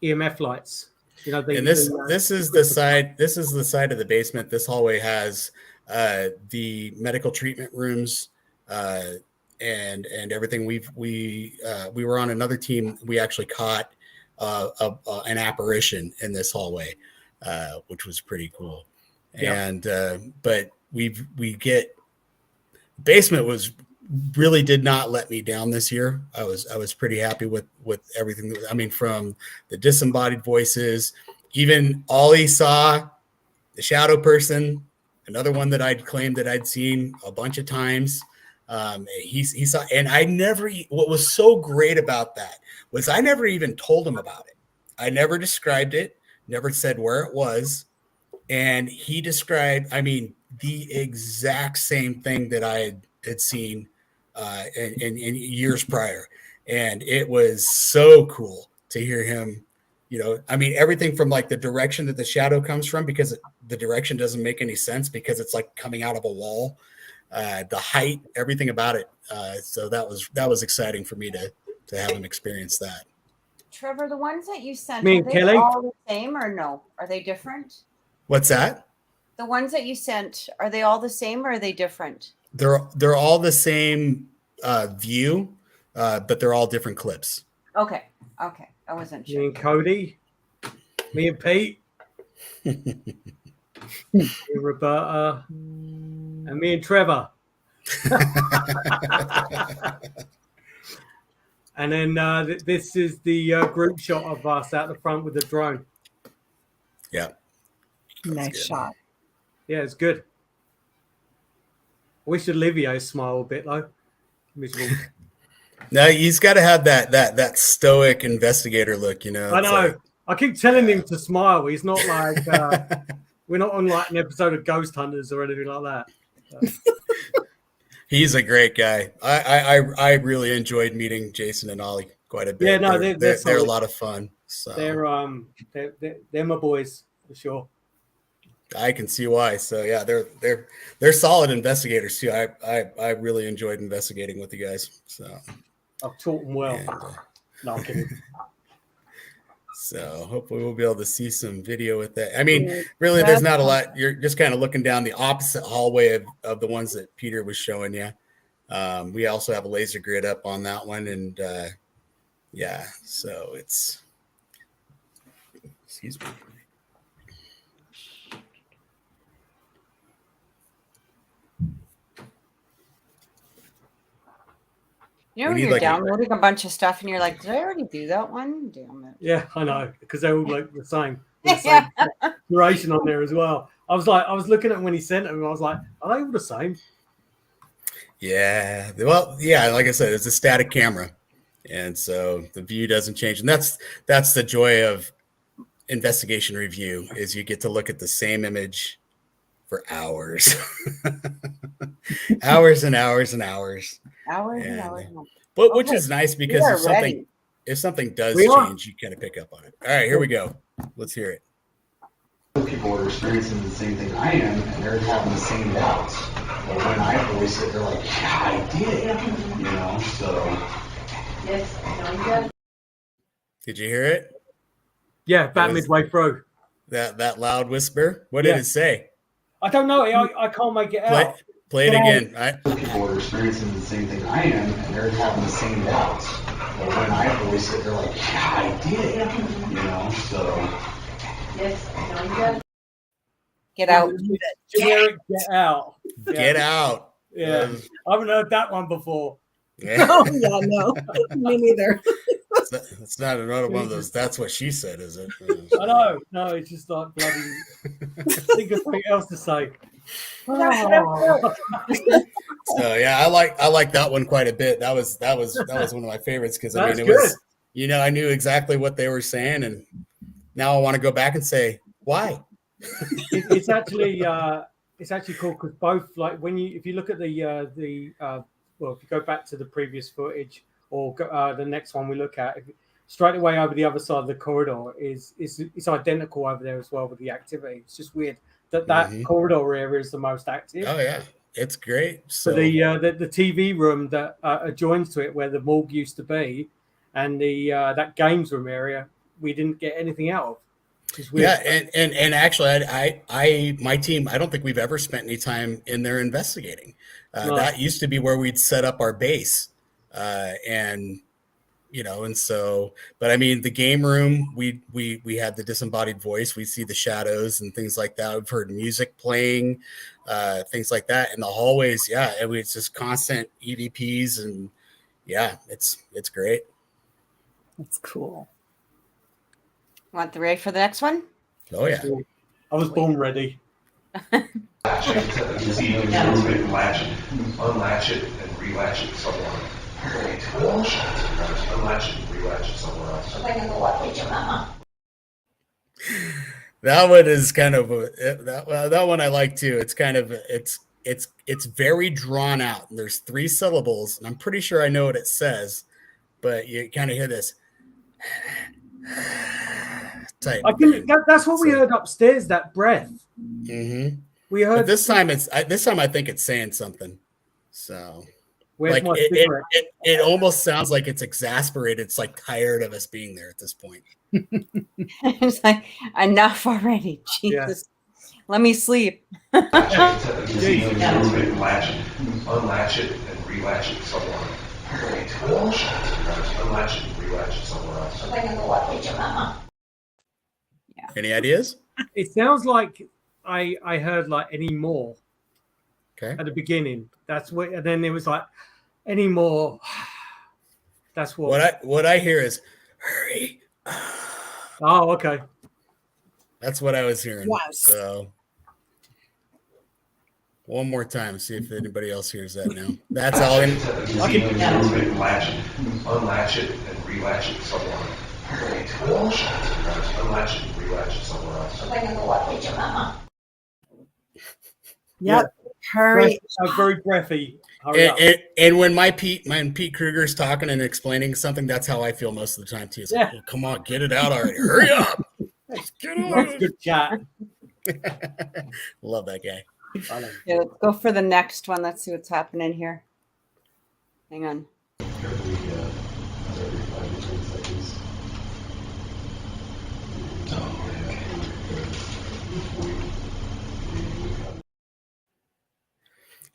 EMF lights. You know,
this is the side of the basement. This hallway has the medical treatment rooms and everything. We were on another team. We actually caught an apparition in this hallway, which was pretty cool.
Yeah.
And but basement really did not let me down this year. I was pretty happy with everything. I mean, from the disembodied voices, even Ollie saw the shadow person, another one that I'd claimed that I'd seen a bunch of times. He saw, and what was so great about that was I never even told him about it. I never described it, never said where it was. And he described, I mean, the exact same thing that I had seen in years prior. And it was so cool to hear him, you know, I mean, everything from like the direction that the shadow comes from, because the direction doesn't make any sense because it's like coming out of a wall, the height, everything about it. So that was exciting for me to have him experience that.
Trevor, the ones that you sent,
Me
are
and
they
Kelly?
all the same or no? Are they different?
What's that?
The ones that you sent, are they all the same or are they different?
They're all the same view, but they're all different clips.
Okay. I wasn't
Me
sure.
and Cody, me and Pete, me and Roberta, and me and Trevor. And then this is the group shot of us out the front with the drone.
Yeah.
Nice
good.
shot.
Yeah, it's good. I wish Olivier smile a bit though. Miserable.
No, he's got to have that stoic investigator look, you know.
I
It's
know.
like-
I keep telling him to smile. He's not like we're not on like an episode of Ghost Hunters or anything like that.
He's a great guy. I really enjoyed meeting Jason and Ollie quite a bit.
Yeah, no,
they're a
solid.
lot of fun. So
They're my boys for sure.
I can see why. So yeah, they're solid investigators too. I really enjoyed investigating with you guys. So
I've taught them well.
and,
No, I'm kidding.
so hopefully we'll be able to see some video with that. I mean, really, there's not a lot. You're just kind of looking down the opposite hallway of the ones that Peter was showing you. We also have a laser grid up on that one, and yeah, so it's. Excuse me.
You know, when
We need,
you're
like, a-
downloading a bunch of stuff and you're like, did I already do that one? Damn it.
Yeah, I know, because they're all like the same. The same duration on there as well. I was looking at when he sent them, and I was like, are they all the same?
Yeah. Well, yeah, like I said, it's a static camera. And so the view doesn't change. And that's the joy of investigation review is you get to look at the same image for hours. Hours and hours and hours.
Hours and
And-
hours and hours.
But which
Okay,
is nice
We
because
are
if
ready.
something does
We are.
change, you kind of pick up on it. All right, here we go. Let's hear it.
People are experiencing the same thing I am, and they're having the same doubts. But when I voice it, they're like, yeah, I did. You know, so.
Did you hear it?
Yeah, about
was-
midway through.
That loud whisper? What did
Yeah.
it say?
I don't know. I can't make it
Play,
out.
play it again.
People are experiencing the same thing I am, and they're having the same doubts. But when I voice it, they're like, yeah, I did. You know, so.
Get out.
Generic get out. Yeah.
Get out.
Yeah. I haven't heard that one before.
Yeah.
Oh yeah, no, me neither.
It's not another one of those. That's what she said, is it?
I know. No, it's just like bloody. Think of something else to say. Oh.
So yeah, I like that one quite a bit. That was one of my favorites because I mean
That's
it was
good.
I knew exactly what they were saying, and now I want to go back and say why.
It's actually cool because both like if you look at if you go back to the previous footage or the next one we look at, straight away over the other side of the corridor is identical over there as well with the activity. It's just weird that
Mhm.
corridor area is the most active.
Oh yeah, it's great.
So
So
the TV room that adjoins to it where the morgue used to be, and the that games room area, we didn't get anything out of. Which is weird.
yeah, and actually, my team, I don't think we've ever spent any time in there investigating.
No.
That used to be where we'd set up our base, and and so. But I mean, the game room, we had the disembodied voice. We see the shadows and things like that. We've heard music playing, things like that. In the hallways, yeah, it's just constant EVPs, and yeah, it's great.
That's cool.
Want the ready for the next one?
Oh yeah.
I was born ready.
Latch it, you see, you can latch it, unlatch it, and relatch it somewhere. Right. Unlatch it and relatch it somewhere else.
That one is kind of that one I like too. It's kind of it's very drawn out. And there's 3 syllables, and I'm pretty sure I know what it says, but you kind of hear this type.
That's what we heard upstairs. That breath.
Mm-hmm.
We heard
But this time I think it's saying something. So
Where's
like
my
it,
cigarette?
it almost sounds like it's exasperated. It's like tired of us being there at this point.
It's like enough already. Jesus. Let me sleep.
Latch it, you see, you can latch it, unlatch it, and relatch it somewhere. Right. Unlatch it and relatch it somewhere else.
Any ideas?
It sounds like I heard like any more
Okay.
at the beginning. That's what, and then it was like any more. That's
What I hear is hurry.
Oh, okay.
That's what I was hearing.
Yes.
So one more time, see if anybody else hears that now. That's all.
Unlatch it and relatch it somewhere. Unlatch it and relatch it somewhere else.
Yep. Hurry.
Very breathy. Hurry up.
And when Pete Kruger's talking and explaining something, that's how I feel most of the time too. It's like, well, come on, get it out already. Hurry up. Get it
That's
out.
good chat.
Love that guy.
Yeah, let's go for the next one. Let's see what's happening here. Hang on.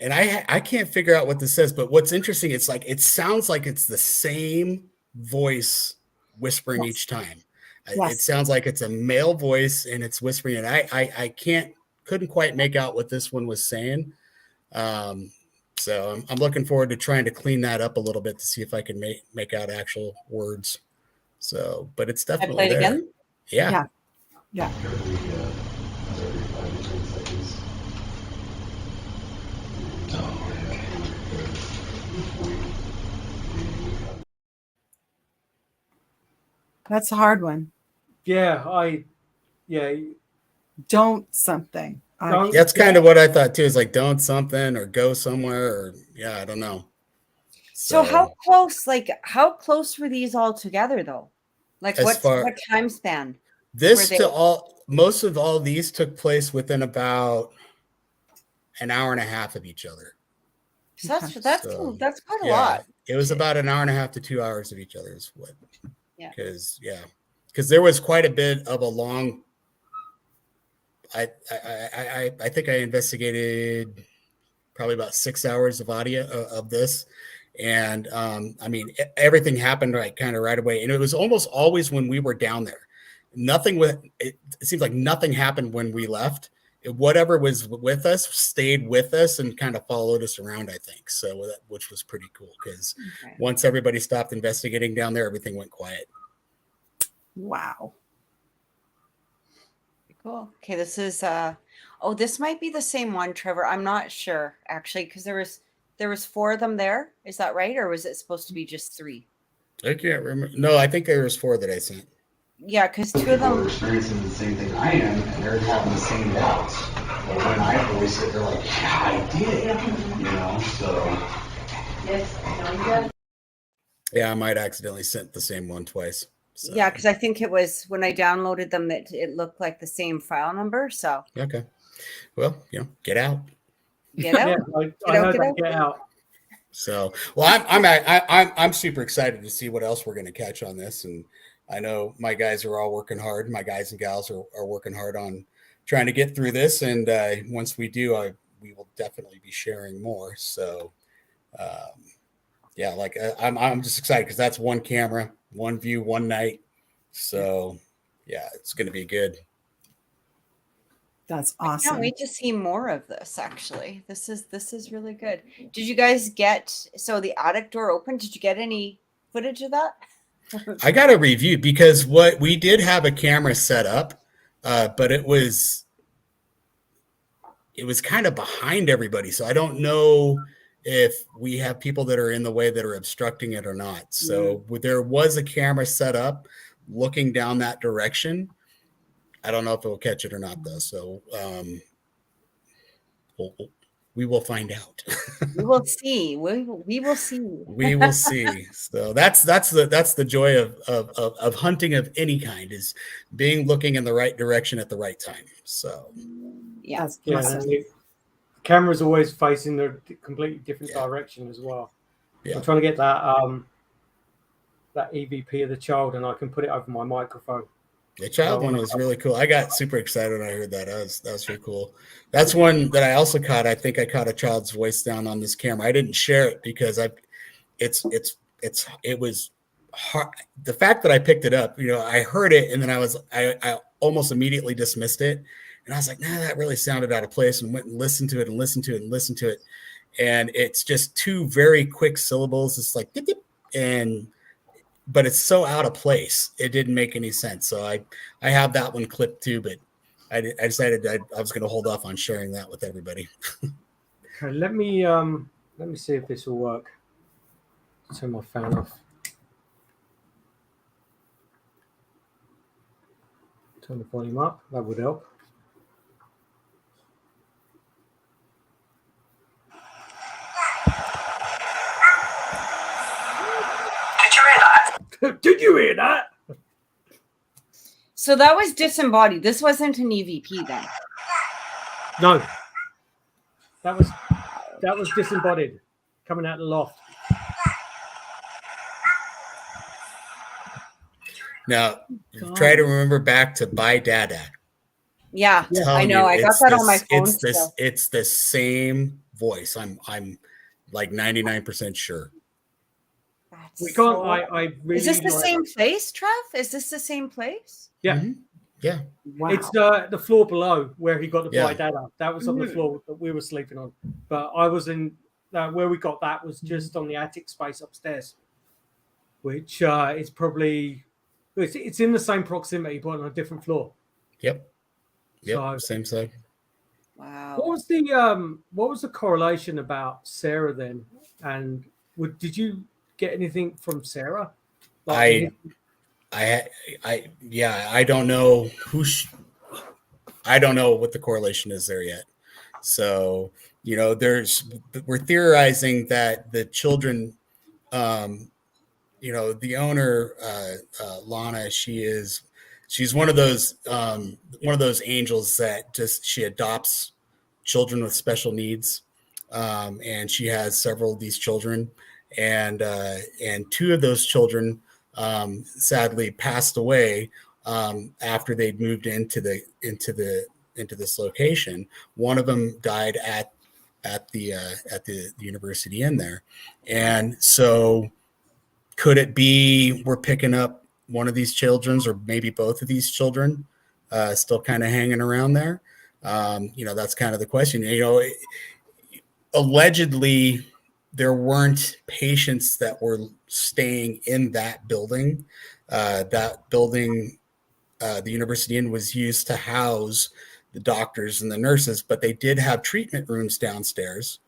And I can't figure out what this says, but what's interesting, it's like it sounds like it's the same voice whispering each time.
Yes.
It sounds like it's a male voice and it's whispering, and I couldn't quite make out what this one was saying. So I'm looking forward to trying to clean that up a little bit to see if I can make out actual words. So, but it's definitely
play it
there.
again?
Yeah.
Yeah. That's a hard one.
Yeah,
Don't something.
Don't-
That's kind of what I thought too. Is like don't something or go somewhere or I don't know.
So how close were these all together though? Like
As
what
far-
time span?
This
Were they-
most of all these took place within about an hour and a half of each other.
So that's
So,
that's quite a lot.
It was about an hour and a half to 2 hours of each other is what.
Yeah.
Because there was quite a bit of a long. I think I investigated probably about 6 hours of audio of this, and I mean everything happened right away, and it was almost always when we were down there. It seems like nothing happened when we left. Whatever was with us stayed with us and kind of followed us around, I think. So which was pretty cool because once everybody stopped investigating down there, everything went quiet.
Wow.
Cool. Okay, this is this might be the same one, Trevor. I'm not sure actually, because there was 4 of them there. Is that right? Or was it supposed to be just 3?
I can't remember. No, I think there was 4 that I sent.
Yeah, because 2 of
People are
them.
experiencing the same thing I am, and they're having the same doubts. But when I voice it, they're like, "Yeah, I did," So
Yeah, I might accidentally sent the same one twice. So.
Yeah, because I think it was when I downloaded them that it looked like the same file number. So
Okay. Well, get out.
get out.
Yeah, I heard that, get out.
So, well, I'm super excited to see what else we're going to catch on this, and I know my guys are all working hard. My guys and gals are working hard on trying to get through this, and once we do, we will definitely be sharing more. So, I'm just excited because that's one camera, one view, one night. So, yeah, it's going to be good.
That's
I
awesome.
can't wait to see more of this. Actually, this is really good. Did you guys the attic door open? Did you get any footage of that?
I got a review because what we did have a camera set up, but it was kind of behind everybody. So I don't know if we have people that are in the way that are obstructing it or not. So there was a camera set up looking down that direction. I don't know if it will catch it or not though. So we will find out.
We will see. We will see.
We will see. So that's the joy of hunting of any kind is looking in the right direction at the right time. So
Yeah.
That's
Yeah,
awesome.
the camera's always facing the completely different direction as well.
Yeah.
I'm trying to get that EVP of the child, and I can put it over my microphone.
The child one was really cool. I got super excited when I heard that. That was really cool. That's one that I also caught. I think I caught a child's voice down on this camera. I didn't share it because it was the fact that I picked it up, I heard it and then I almost immediately dismissed it. And I was like, nah, that really sounded out of place, and went and listened to it and listened to it and listened to it. And it's just two very quick syllables. It's like, dip, dip, but it's so out of place. It didn't make any sense. So I have that one clipped too, but I decided I was going to hold off on sharing that with everybody.
Okay, let me see if this will work. Turn my fan off. Turn the volume up. That would help. Did you hear that?
So that was disembodied. This wasn't an EVP then.
No. That was disembodied, coming out of the loft.
Now, try to remember back to Bye Dada.
Yeah, I know. I got that on my phone.
It's the same voice. I'm like 99% sure.
We can't. I really.
Is this the same place, Trev? Is this the same place?
Yeah.
Mm-hmm. Yeah.
Wow.
It's the floor below where he got the
Yeah.
data. That was on the floor that we were sleeping on. But I was in where we got that was just on the attic space upstairs, which is probably it's in the same proximity but on a different floor.
Yep.
So,
Same side.
Wow.
What was the correlation about Sarah then? And did you get anything from Sarah?
I don't know I don't know what the correlation is there yet. So, we're theorizing that the children, the owner, Lana, she's one of those angels that she adopts children with special needs. And she has several of these children, and two of those children sadly passed away after they'd moved into this location. One of them died at the university in there, and so could it be we're picking up one of these children's, or maybe both of these children, still kind of hanging around there? That's kind of the question. Allegedly, there weren't patients that were staying in that building. That building, the University Inn, was used to house the doctors and the nurses, but they did have treatment rooms downstairs.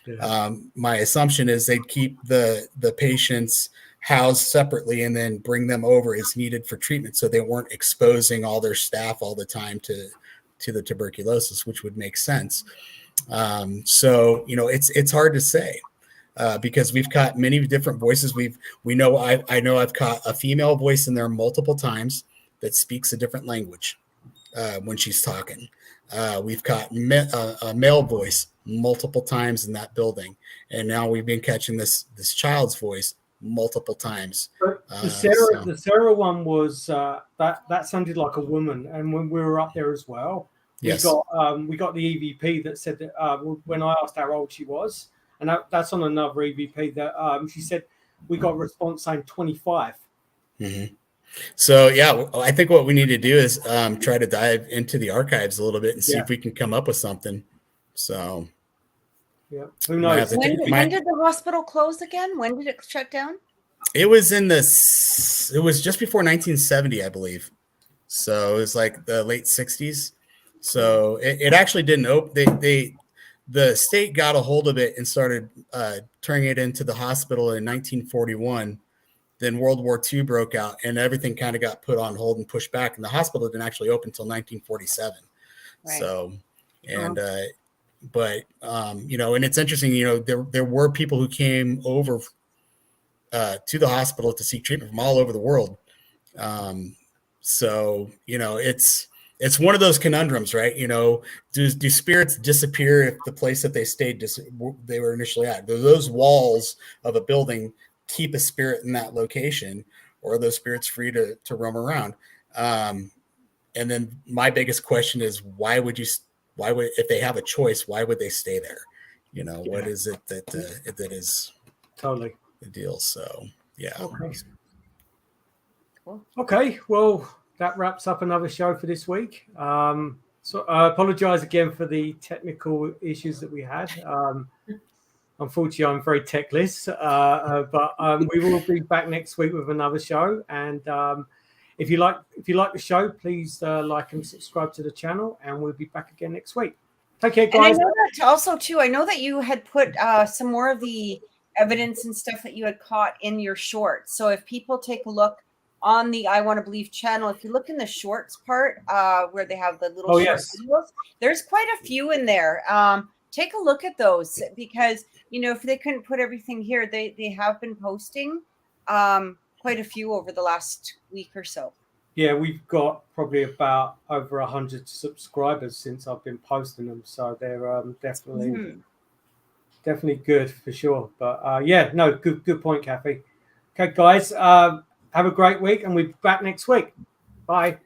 Yeah. My assumption is they'd keep the patients housed separately and then bring them over as needed for treatment, so they weren't exposing all their staff all the time to the tuberculosis, which would make sense. So it's hard to say. Because we've got many different voices. I know I've caught a female voice in there multiple times that speaks a different language when she's talking. We've got a male voice multiple times in that building, and now we've been catching this child's voice multiple times.
The Sarah one was that sounded like a woman, and when we were up there as well, we got the EVP that said that when I asked how old she was. And that's on another EVP that she said we got a response saying 25.
Mm-hmm. So, I think what we need to do is try to dive into the archives a little bit and see if we can come up with something. So,
who knows?
When did the hospital close again? When did it shut down?
It was it was just before 1970, I believe. So it was like the late 60s. So it actually didn't open. The state got a hold of it and started turning it into the hospital in 1941. Then World War II broke out and everything kind of got put on hold and pushed back. And the hospital didn't actually open until 1947. Right. So, and, and it's interesting, there were people who came over to the hospital to seek treatment from all over the world. It's one of those conundrums, right? Do spirits disappear if the place that they stayed they were initially at? Do those walls of a building keep a spirit in that location, or are those spirits free to roam around? And then my biggest question is, why would if they have a choice, why would they stay there? What is it that is
totally
the deal? So, yeah.
Okay.
Cool.
Okay, well, that wraps up another show for this week. So I apologize again for the technical issues that we had. Unfortunately, I'm very techless, but we will be back next week with another show. And if you like the show, please like and subscribe to the channel, and we'll be back again next week. Take care,
And I
guys.
know that also too. I know that you had put some more of the evidence and stuff that you had caught in your shorts. So if people take a look on the I Want to Believe channel, if you look in the shorts part where they have the little short videos, there's quite a few in there. Take a look at those, because if they couldn't put everything here, they have been posting quite a few over the last week or so.
Yeah, we've got probably about over 100 subscribers since I've been posting them, so they're definitely good for sure. But good point, Kathy. Okay, guys, have a great week, and we'll be back next week. Bye.